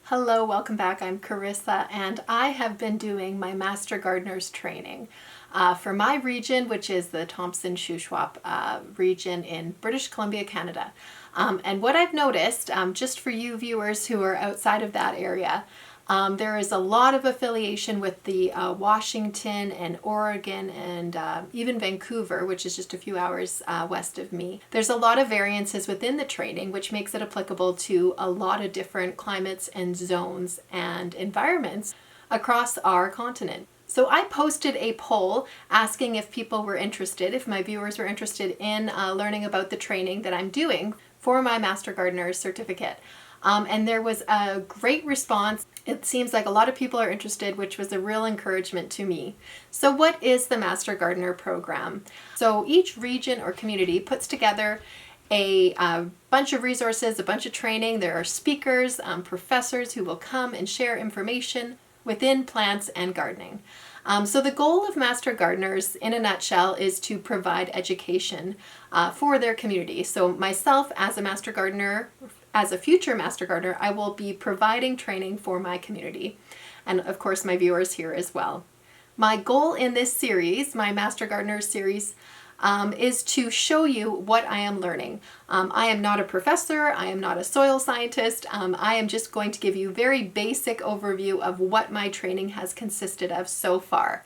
Hello, welcome back. I'm Carissa, and I have been doing my Master Gardener's training for my region, which is the Thompson-Shuswap region in British Columbia, Canada. And what I've noticed, just for you viewers who are outside of that area, there is a lot of affiliation with the Washington and Oregon and even Vancouver, which is just a few hours west of me. There's a lot of variances within the training, which makes it applicable to a lot of different climates and zones and environments across our continent. So I posted a poll asking if people were interested, if my viewers were interested in learning about the training that I'm doing for my Master Gardener certificate. And there was a great response. It seems like a lot of people are interested, which was a real encouragement to me. So what is the Master Gardener program? So each region or community puts together a bunch of resources, a bunch of training. There are speakers, professors who will come and share information within plants and gardening. So the goal of Master Gardeners, in a nutshell, is to provide education for their community. So myself, as a Master Gardener, as a future Master Gardener, I will be providing training for my community, and of course my viewers here as well. My goal in this series, my Master Gardener series, is to show you what I am learning. I am not a professor, I am not a soil scientist, I am just going to give you a very basic overview of what my training has consisted of so far.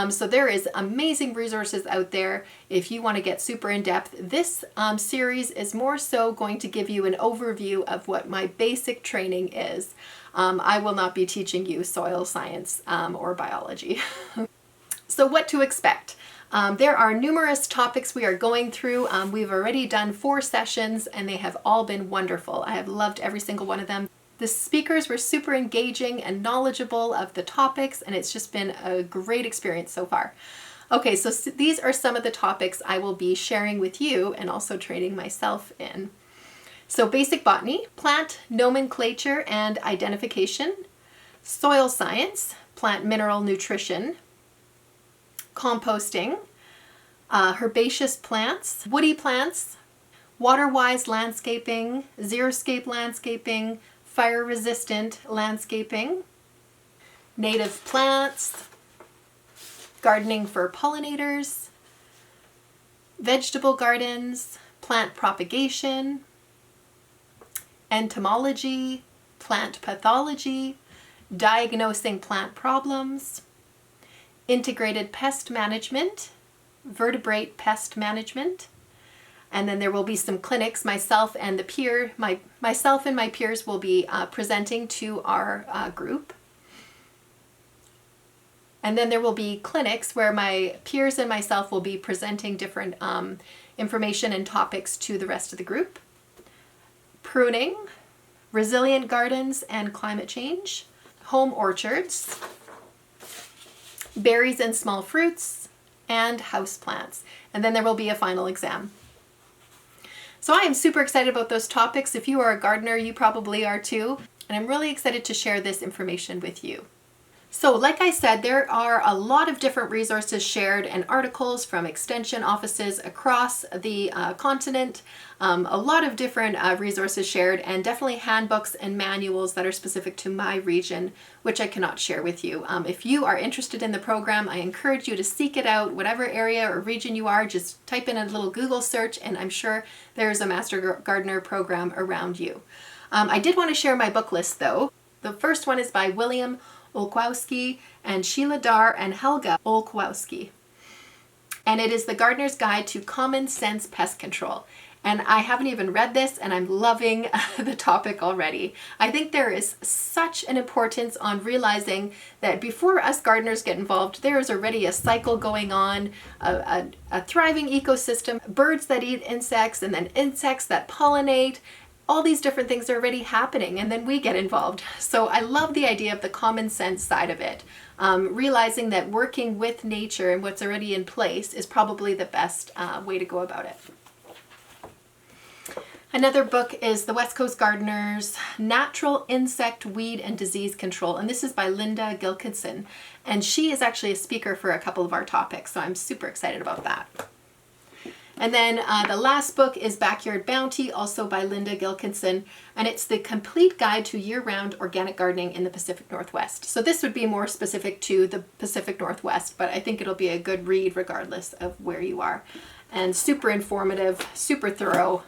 So there is amazing resources out there if you want to get super in depth. This series is more so going to give you an overview of what my basic training is. I will not be teaching you soil science or biology. So what to expect? There are numerous topics we are going through. We've already done 4 sessions and they have all been wonderful. I have loved every single one of them. The speakers were super engaging and knowledgeable of the topics, and it's just been a great experience so far. Okay, so these are some of the topics I will be sharing with you and also training myself in. So basic botany, plant nomenclature and identification, soil science, plant mineral nutrition, composting, herbaceous plants, woody plants, water-wise landscaping, xeriscape landscaping, fire-resistant landscaping, native plants, gardening for pollinators, vegetable gardens, plant propagation, entomology, plant pathology, diagnosing plant problems, integrated pest management, vertebrate pest management, and then there will be some clinics. Myself and my peers will be presenting to our group. And then there will be clinics where my peers and myself will be presenting different information and topics to the rest of the group. Pruning, resilient gardens and climate change, home orchards, berries and small fruits, and houseplants. And then there will be a final exam. So I am super excited about those topics. If you are a gardener, you probably are too. And I'm really excited to share this information with you. So like I said, there are a lot of different resources shared and articles from extension offices across the continent. A lot of different resources shared, and definitely handbooks and manuals that are specific to my region, which I cannot share with you. If you are interested in the program, I encourage you to seek it out. Whatever area or region you are, just type in a little Google search and I'm sure there's a Master Gardener program around you. I did want to share my book list though. The first one is by William Olkowski and Sheila Dar and Helga Olkowski. And it is The Gardener's Guide to Common Sense Pest Control. And I haven't even read this and I'm loving the topic already. I think there is such an importance on realizing that before us gardeners get involved, there is already a cycle going on, a thriving ecosystem, birds that eat insects and then insects that pollinate. All these different things are already happening and then we get involved. So I love the idea of the common sense side of it. Realizing that working with nature and what's already in place is probably the best way to go about it. Another book is The West Coast Gardener's Natural Insect, Weed, and Disease Control, and this is by Linda Gilkinson. And she is actually a speaker for a couple of our topics, so I'm super excited about that. And then the last book is Backyard Bounty, also by Linda Gilkinson, and it's the complete guide to year-round organic gardening in the Pacific Northwest. So this would be more specific to the Pacific Northwest, but I think it'll be a good read regardless of where you are. And super informative, super thorough.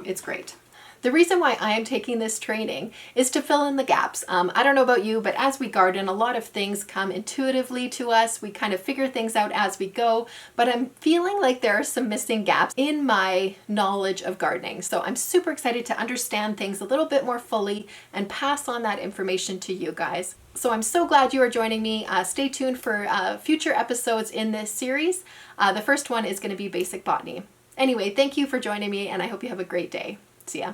It's great. The reason why I am taking this training is to fill in the gaps. I don't know about you, but as we garden, a lot of things come intuitively to us. We kind of figure things out as we go, but I'm feeling like there are some missing gaps in my knowledge of gardening. So I'm super excited to understand things a little bit more fully and pass on that information to you guys. So I'm so glad you are joining me. Stay tuned for future episodes in this series. The first one is going to be basic botany. Anyway, thank you for joining me, and I hope you have a great day. See ya.